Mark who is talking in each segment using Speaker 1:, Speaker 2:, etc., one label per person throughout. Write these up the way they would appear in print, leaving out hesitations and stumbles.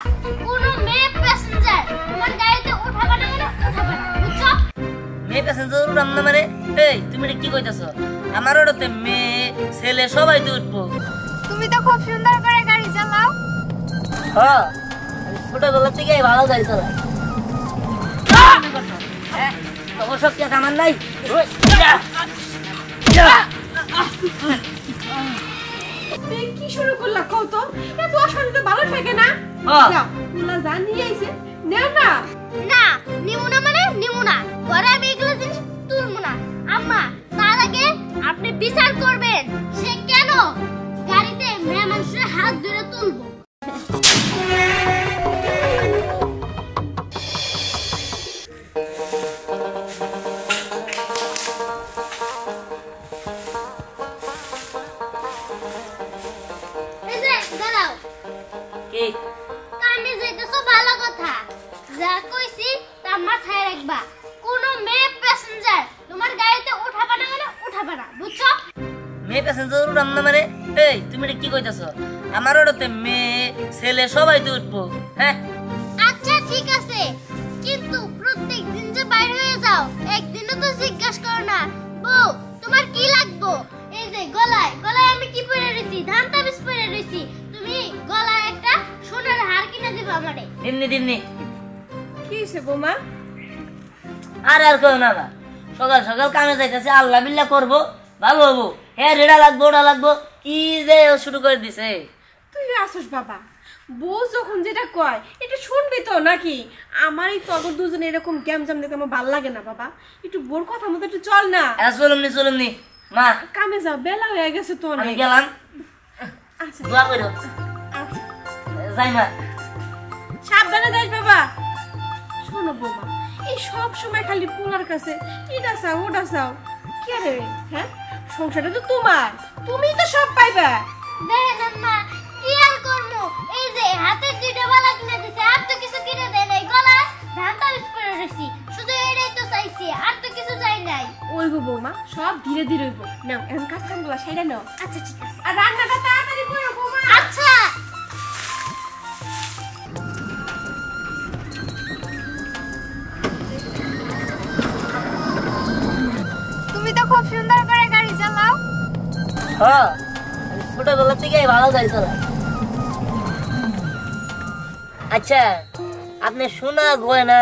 Speaker 1: কোনো মেয়ে প্যাসেঞ্জার তোমার গাড়িতে উঠাবে না মানে উঠাবে না, বুঝছো?
Speaker 2: মেয়ে প্যাসেঞ্জার উঠাম না মানে? এই তুমি এটা কি কইতাছো? আমার ওটাতে মেয়ে ছেলে সবাই তো উঠবো।
Speaker 3: তুমি তো খুব সুন্দর করে গাড়ি চালাও।
Speaker 2: হ্যাঁ, আমি ছোটবেলা থেকে ভালো গাড়ি চালাই। তোমার সব কেস আমার নাই।
Speaker 4: কি শুরু করলা কও তো? এত অশান্তি ভালো থাকে না? যাও, তুলা জান নিয়ে আইছে। নাও না।
Speaker 1: না, নিমু না মানে নিমু না। পরে আমি এগুলো জিনিস তুলবো না। আম্মা, তার আগে আপনি বিচার করবেন সে কেন গাড়িতে মেয়ে মানুষের হাত ধরে তুলবো। কামে যাইতেছো ভালো কথা, যা কইছি তা মাথায় রাখবা। কোনো মেয়ে প্যাসেঞ্জার তোমার গাড়িতে উঠাবে না মানে উঠাবে না, বুঝছো?
Speaker 2: মেয়ে প্যাসেঞ্জার উঠাম না মানে? এই তুমি এটা কি কইতাছো? আমার ওটাতে মেয়ে ছেলে সবাই তো উঠবো। হ্যাঁ
Speaker 1: আচ্ছা ঠিক আছে, কিন্তু প্রত্যেক দিন যে বাইরে হয়ে যাও, একদিনও তো জিজ্ঞাসা করো না বউ তোমার কি লাগবে? এই যে গলায় গলায় আমি কি পরে রইছি, ধান তাবিজ পরে রইছি, তুমি গলায় একটা সোনার হার কিনে দিবা আমারে।
Speaker 2: দিমনি দিমনি।
Speaker 4: কি হইছে বৌমা?
Speaker 2: আর কেউ না না, সকাল সকাল কামে যাইতেছে, আল্লাহ বিল্লাহ করবো, ভালো হবো। হ্যাঁ রেডা লাগবো ওটা লাগবো, কি যে শুরু করে দিছে।
Speaker 4: তুই আসুস বাবা, বউ যখন যেটা কয় এটা শুনবি তো নাকি? আমারই তো আগর দুজনে এরকম গ্যামজাম দেখতে আমার ভালো লাগে না বাবা। একটু বোর কথা মতো একটু চল না।
Speaker 2: চলুমনি চলুমনি মা,
Speaker 4: কামে যাও, বেলা হয়ে গেছে তো
Speaker 2: আমি
Speaker 4: অনেক।
Speaker 2: গেলাম।
Speaker 4: আচ্ছা
Speaker 2: দোয়া করো,
Speaker 4: আচ্ছা,
Speaker 2: যাই মা।
Speaker 4: সাবধানে যাস বাবা। শোনো বৌমা, এই সব সময় খালি পোলার কাছে এটা চাও ওটা চাও, কে রে? হ্যাঁ, সংসারটা তো তোমার, তুমিই তো সব পাইবা।
Speaker 1: দেখেন আম্মা, কি আর করবো? এই যে হাতে দুইটা বালা কিনে দিছে, আর তো কিছু কিনে দেয় নাই। গলায় ধান তাবিজ পরে রইছি, শুধু এটাই তো চাইছি, আর তো কিছু চাই নাই।
Speaker 4: ওই গো বৌমা, সব ধীরে ধীরে হইব। নাও এখন কাজ কামগুলা সেটা নাও।
Speaker 1: আচ্ছা ঠিক আছে।
Speaker 4: আর রান্নাটা তাড়াতাড়ি করো বৌমা।
Speaker 1: আচ্ছা।
Speaker 3: তুমি তো খুব সুন্দর করে গাড়ি চালাও।
Speaker 2: হ্যাঁ, আমি ছোটবেলা থেকে ভালো গাড়ি চালাই। আচ্ছা, আপনি সোনা গয়না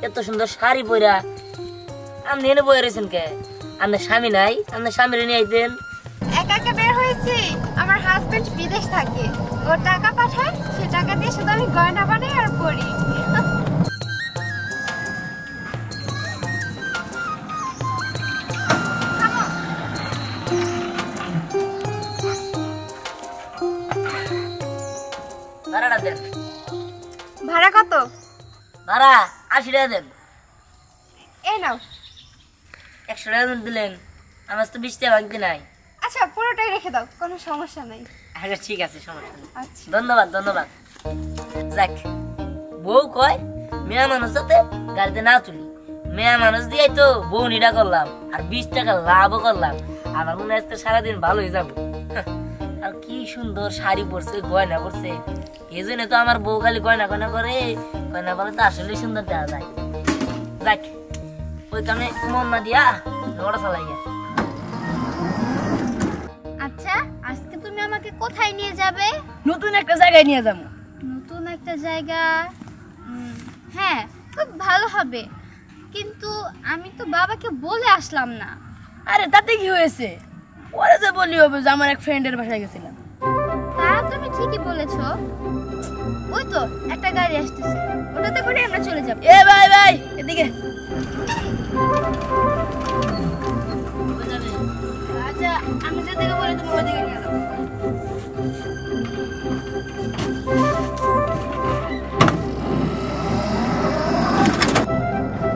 Speaker 2: এত সুন্দর শাড়ি পরা আপনি এনে বয়ে রয়েছেন কে? আপনার স্বামী নাই? আপনার স্বামীর নিয়ে আইতেন।
Speaker 3: একা একা বের হয়েছি, আমার হাজবেন্ড বিদেশ থাকে, ও টাকা পাঠায়, সে টাকা দিয়ে শুধু আমি গয়না বানাই আর পরি।
Speaker 2: ভাড়াটা দেন।
Speaker 3: ভাড়া কত?
Speaker 2: ভাড়া 80 টাকা দেন।
Speaker 3: এই নাও।
Speaker 2: 100 টাকা দিলেন, আমার তো 20 টাকা ভাঙতে নাই।
Speaker 3: আচ্ছা, পুরোটাই রেখে দাও, কোনো সমস্যা নাই।
Speaker 2: আচ্ছা ঠিক আছে, সমস্যা নেই।
Speaker 3: আচ্ছা,
Speaker 2: ধন্যবাদ ধন্যবাদ। যাক, বউ কয় মেয়া মানুষ যাতে গাড়িতে না তুলি, মেয়া মানুষ দিয়ে তো বউ নিডা করলাম আর 20 টাকা লাভও করলাম। আমার মনে হয় সারাদিন ভালোই যাবো। আর কি সুন্দর শাড়ি পরছে, গয়না পরছে, এই জন্য তো আমার বউ খালি গয়না গয়না করে, গয়না বলে তো আসলে সুন্দর দেওয়া যায়। যাক, ওই কামে মন না দিয়া ওটা চালাইয়া।
Speaker 1: আচ্ছা, আজকে তুমি আমাকে কোথায় নিয়ে যাবে?
Speaker 2: নতুন একটা জায়গায় নিয়ে যাবো।
Speaker 1: নতুন একটা জায়গা? হ্যাঁ, খুব ভালো হবে, কিন্তু আমি তো বাবাকে বলে আসলাম না।
Speaker 2: আরে তাতে কি হয়েছে, পরে যে বলি হবে যে আমার এক ফ্রেন্ডের বাসায় গেছিলাম।
Speaker 1: তা তুমি ঠিকই বলেছো। ওই তো একটা গাড়ি আসতেছে, ওটাতে করে আমরা চলে যাব।
Speaker 2: এ ভাই ভাই, এদিকে।
Speaker 1: আচ্ছা, আমি যেদিকে বলি তুমি ওইদিকে নিয়ে যাও।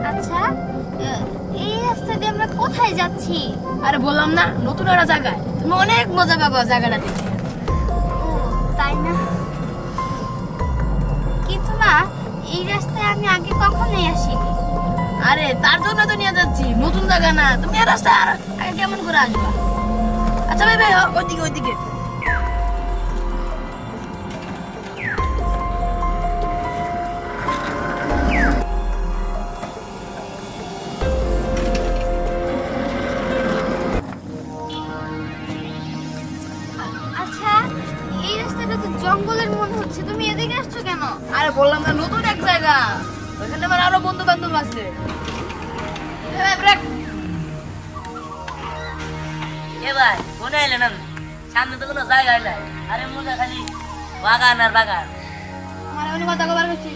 Speaker 1: আচ্ছা, এই রাস্তা দিয়ে আমরা কোথায় যাচ্ছি?
Speaker 2: আরে বললাম না, নতুন একটা জায়গায়, তুমি অনেক মজা পাবা জায়গাটা দেখে।
Speaker 1: ও তাই না? কিন্তু না, এই রাস্তায় আমি আগে কখনোই আসিনি।
Speaker 2: আরে তার জন্য তো নিয়ে যাচ্ছি, নতুন জায়গা না, তুমি এই রাস্তায় আর আগে কেমন করে আসবা? আচ্ছা ভাই ভাই, ওইদিকে ওইদিকে।
Speaker 5: আরে বললাম না নতুন এক জায়গা, ওখানে আমার আরো বন্ধু বান্ধব আছে।
Speaker 2: এবার কোনে এলেন আমি? সামনে তো কোনো জায়গা নাই, আরে মুখে খালি বাগান আর বাগান।
Speaker 5: আমার এমনি কথা কবার করছি,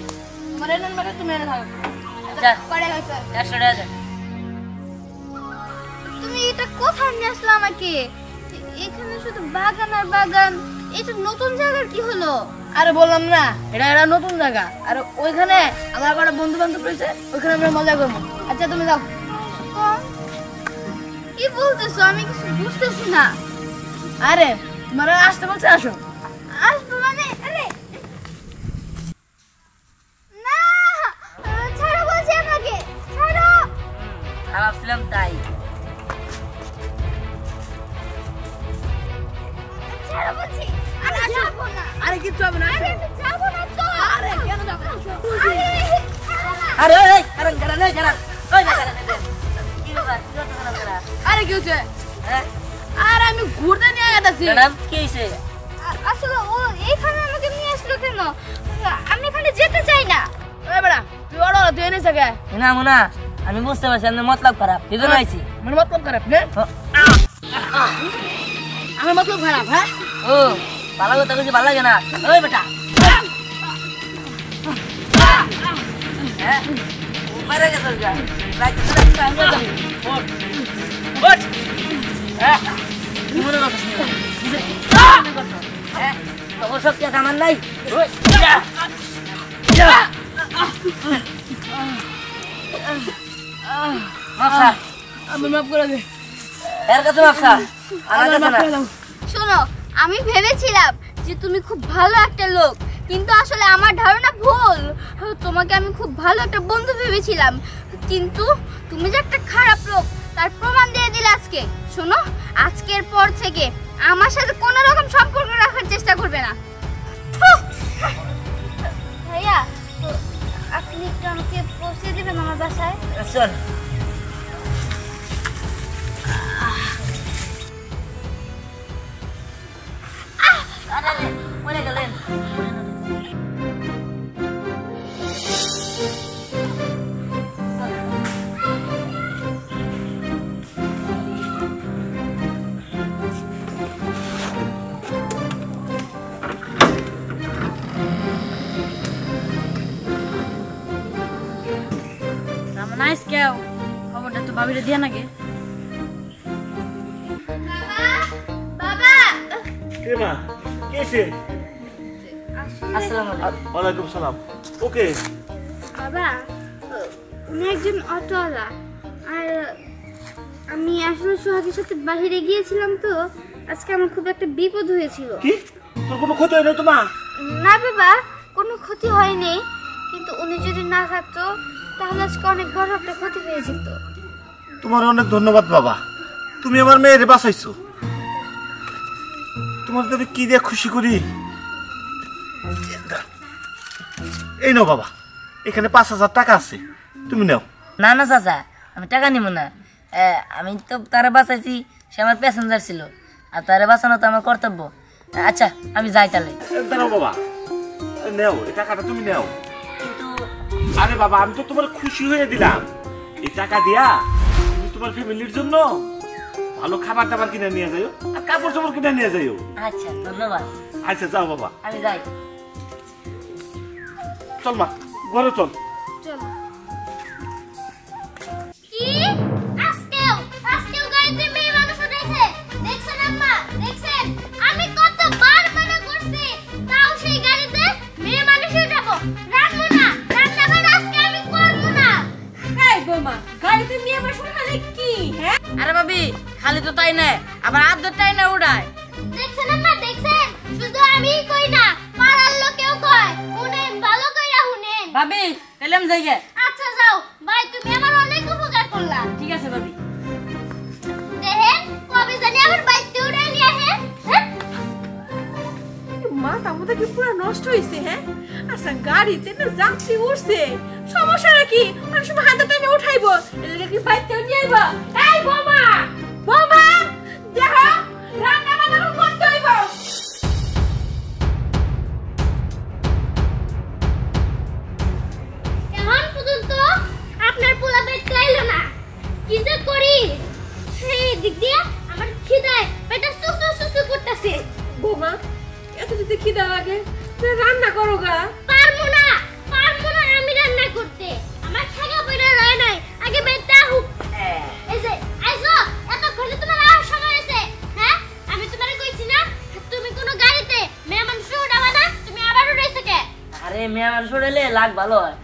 Speaker 5: তোমার এনে মানে তুমি এনে থাকো।
Speaker 2: আচ্ছা
Speaker 5: কড়ে গেছে
Speaker 2: 100 টাকা দেন।
Speaker 1: তুমি এটা কোথায় নিয়ে আসলে আমাকে? এখানে শুধু বাগান আর বাগান, এটা নতুন জায়গার কি হলো?
Speaker 5: আরে বললাম না এটা নতুন জায়গা, আর ওইখানে আমার একটা বন্ধু বান্ধব রয়েছে, ওইখানে আমরা মজা করবো। আচ্ছা তুমি যাও।
Speaker 1: কি বলতেছো? আমি কিছু বুঝতেছি না।
Speaker 5: আরে তোমার আসতে বলছে, আসো।
Speaker 1: আসবো মানে? আরে না, ছাড়ো বলছি আমাকে, ছাড়ো।
Speaker 2: খারাপ ছিলাম তাই।
Speaker 1: ছাড়ো বলছি। আরে যাবো না।
Speaker 5: আরে কিচ্ছু হবে না।
Speaker 1: আরে যাবো না তো।
Speaker 5: আরে কেন যাবো?
Speaker 2: আরে ওই কারণ কারণ ওই কারণ ওই না কারণ কি ব্যাপার? কি হচ্ছে কারণ?
Speaker 5: আরে কি হচ্ছে?
Speaker 2: হ্যাঁ
Speaker 5: আর আমি ঘুরতে নিয়ে গেছি।
Speaker 2: ম্যাডাম কি হইছে?
Speaker 1: আসলে ও এইখানে আমাকে নিয়ে আসলো কেন? আমি এখানে যেতে চাই না।
Speaker 5: ওই বেড়া তুই ওড়ো, তুই এনেছে কে?
Speaker 2: না মুনা, আমি বুঝতে পারছি আপনার মতলব খারাপ, এই জন্য আইছি।
Speaker 5: আমার মতলব খারাপ না? আমার মতলব খারাপ? হ্যাঁ
Speaker 2: ও ভালো কথা কিছু ভালো লাগে না। ওই বেটা হ্যাঁ মারা গেছে যা লাইট লাইট আমি যাবো। ওঠ ওঠ হ্যাঁ কি মনে করছিস? হ্যাঁ তোর সব কি সামান নাই? ওই যা যা মাফসা
Speaker 5: আমি মাফ করে দে।
Speaker 2: এর কাছে মাফসা আমার কাছে না।
Speaker 1: শোনো, আমি ভেবেছিলাম যে তুমি খুব ভালো একটা লোক, কিন্তু আসলে আমার ধারণা ভুল। তোমাকে আমি খুব ভালো একটা বন্ধু ভেবেছিলাম, কিন্তু তুমি যে একটা খারাপ লোক তার প্রমাণ দিয়ে দিলে আজকে। শোনো, আজকের পর থেকে আমার সাথে কোনো রকম সম্পর্ক রাখার চেষ্টা করবে না। ভাইয়া, তো আপনি একটু আমাকে পৌঁছে দেবেন আমার বাসায়?
Speaker 2: চল মরে গেলেন।
Speaker 5: নাইস কেউ খবরটা তো ভাবিরে দিয়া নাকি?
Speaker 1: বাবা,
Speaker 6: কে মা? কেছে?
Speaker 2: আসসালামু আলাইকুম।
Speaker 6: ওয়ালাইকুম সালাম। ওকে
Speaker 1: বাবা, উনি একজন অটোওয়ালা, আর আমি আসলে সোহাগের সাথে বাইরে গিয়েছিলাম, তো আজকে আমার খুব একটা বিপদ হয়েছিল।
Speaker 6: কি তোর কোনো ক্ষতি হয়নি তো মা?
Speaker 1: না বাবা, কোনো ক্ষতি হয়নি, কিন্তু উনি যদি না থাকতো তাহলে আজকে অনেক বড় একটা ক্ষতি হয়ে যেত।
Speaker 6: তোমার অনেক ধন্যবাদ বাবা, তুমি আমার মেয়েরে বাঁচাইছো। তোমার তো আমি কি দিয়ে খুশি করি। এই নাও বাবা, এখানে 5,000 টাকা আছে, তুমি নাও।
Speaker 2: না না চাচা, আমি টাকা নিব না। আমি তো তারে বাঁচাইছি, সে আমার প্যাসেঞ্জার ছিল, আর তারে বাঁচানো তো আমার কর্তব্য। আচ্ছা আমি যাই তাহলে।
Speaker 6: দাঁড়াও বাবা, নাও এই টাকাটা, তুমি নাও।
Speaker 2: কিন্তু
Speaker 6: আরে বাবা, আমি তো তোমার খুশি হয়ে দিলাম। এই টাকা দিয়া তুমি তোমার ফ্যামিলির জন্য ভালো খাবার দাবার কিনে নিয়ে যাও, আর কাপড় চাপড় কিনে নিয়ে যাও।
Speaker 2: আচ্ছা ধন্যবাদ।
Speaker 6: আচ্ছা যাও বাবা,
Speaker 2: আমি যাই।
Speaker 6: চল মা, ঘরে চল।
Speaker 1: চলো। কি? আজকেও গাড়িতে মেয়ে মানুষ উঠেছে? দেখছেন আম্মা, দেখছেন? আমি কতবার মানা করছি, তাও সেই গাড়িতে মেয়ে মানুষ উঠাবো। রাখবো না, রান্নাঘর আজকে আমি করবো না।
Speaker 4: এই বোমা, গাড়িতে নিয়ে আমার সকালে কি? হ্যাঁ
Speaker 5: আরে ভাবি খালি তো তাই না, আবার আদরটাই না উড়ায়।
Speaker 1: দেখছেন আম্মা, দেখছেন? শুধু আমিই কই না, পাড়ার লোকেও কয়। শুনেন, ভালো কইরা শুনেন।
Speaker 5: ভাবি এলাম যাইগে।
Speaker 1: আচ্ছা যাও ভাই, তুমি আমার অনেক উপকার করলা।
Speaker 5: ঠিক আছে ভাবি।
Speaker 1: দেখেন কবে জানি আমার বাইকতে উড়ে নিয়ে আসে।
Speaker 4: মাথা মতো কি পুরো নষ্ট হয়েছে? হ্যাঁ আচ্ছা, গাড়িতে না যাত্রী উঠছে, সমস্যা নাকি? অনেক সময় হাতে টানে উঠাইবো, এদিকে কি বাইকতেও নিয়ে আইবা? এই বোমা, বোমা দেখো, রান্না বান্না করতে হইব।
Speaker 1: এদিক দিয়ে আমার খিদায় পেটে সুসু সুসু করতেছে।
Speaker 4: বৌমা এত যদি খিদা লাগে তুই রান্না করো গা।
Speaker 1: পারবো না আমি রান্না করতে। আমার ঠাকা পয়সা রয় নাই, আগে বেটা হুক। এই যে আইছো এতক্ষণে তোমার আর সময় আছে। হ্যাঁ আমি তোমারে কইছি না তুমি কোনো গাড়িতে মেহমান উঠাবা না, তুমি আবার উঠাইছো কে?
Speaker 2: আরে মেহমান সরেলে লাগ ভালো হয়।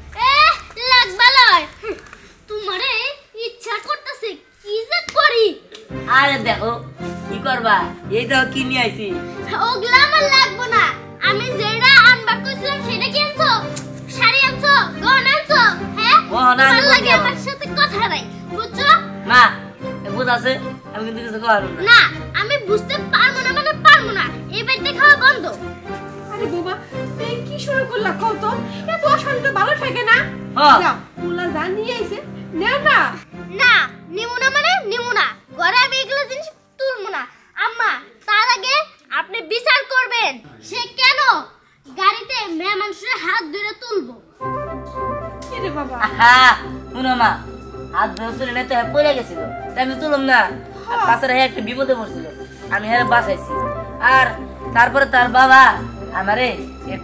Speaker 1: লাগ ভালো হয়। তোমারে ইচ্ছা করতেছে কি যে করি।
Speaker 2: আরে দেখো কি করবা, এই তো কি নিয়ে আইছি।
Speaker 1: ওগুলা আমার লাগবো না, আমি যেটা আনবার কইছিলাম সেটা কি আনছো? শাড়ি আনছো, গহনা আনছো? হ্যাঁ
Speaker 2: গহনা আনবো
Speaker 1: তোমার লাগে
Speaker 2: কেন?
Speaker 1: আমার সাথে কথা নাই, বুঝছো?
Speaker 2: মা বুঝ আছে, আমি কিন্তু কিছু করার না।
Speaker 1: না আমি বুঝতে পারবো না মানে পারবো না, এই বাড়িতে খাওয়া বন্ধ।
Speaker 4: আরে বৌমা তুই কি শুরু করলা কও তো? এত অশান্তি ভালো থাকে না।
Speaker 2: হ্যাঁ।
Speaker 4: যাও পোলা যা নিয়ে আইছে নেও না।
Speaker 1: না নিমু না মানে নিমু না, ঘরে আমি এগুলো জিনিস তুলবো না। আম্মা তার আগে আপনি বিচার করবেন সে কেন গাড়িতে মেয়ে মানুষের হাত ধরে তুলবো।
Speaker 4: কি রে বাবা?
Speaker 2: শুনো মা, হাত ধরে তুলে নেই তো পড়ে গেছিল, তাই আমি তুললাম না। আর তাছাড়া একটা বিপদে পড়ছিল, আমি হ্যাঁ বাঁচাইছি। আর তারপরে তার বাবা আমারে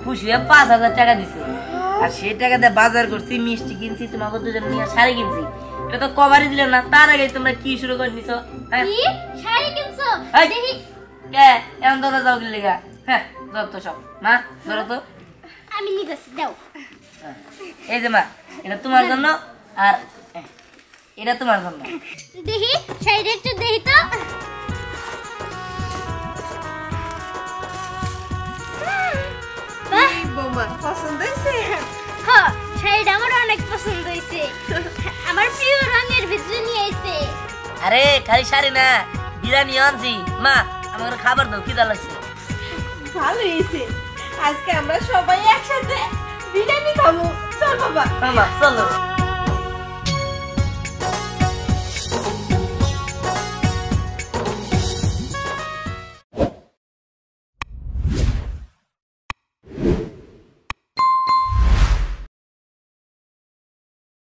Speaker 2: খুশি হয়ে 5,000 টাকা দিছে। আর সেই টাকাতে বাজার করছি, মিষ্টি কিনছি, তোমাকে দুজন নিয়ে শাড়ি কিনছি। এটা তো কভারই দিলে না, তার আগে তোমরা কি শুরু করে নিছো?
Speaker 1: কি শাড়ি কিনছো?
Speaker 2: এই,
Speaker 1: দেখি
Speaker 2: কে এমন দাদা যাও গেলে গা? হ্যাঁ ধর তো সব, মা ধরো তো।
Speaker 1: আমি নিতেছি, দাও।
Speaker 2: এই যে মা, এটা তোমার জন্য, আর এটা তোমার জন্য।
Speaker 1: দেখি শাড়িটা একটু দেখি তো। বাহ,
Speaker 4: এই বৌমা পছন্দ হইছে?
Speaker 1: হ্যাঁ শাড়িটা আমার অনেক পছন্দ হয়েছে। আমার প্রিয় রঙের ভিতরে নিয়ে এসে।
Speaker 2: আরে খালি শাড়ি না, বিরিয়ানি আনছি। মা আমার খাবার দাও, খিদা লাগছে।
Speaker 4: ভালো হইছে, আজকে আমরা সবাই একসাথে বিরিয়ানি খাবো। চল বাবা।
Speaker 2: মা চলো।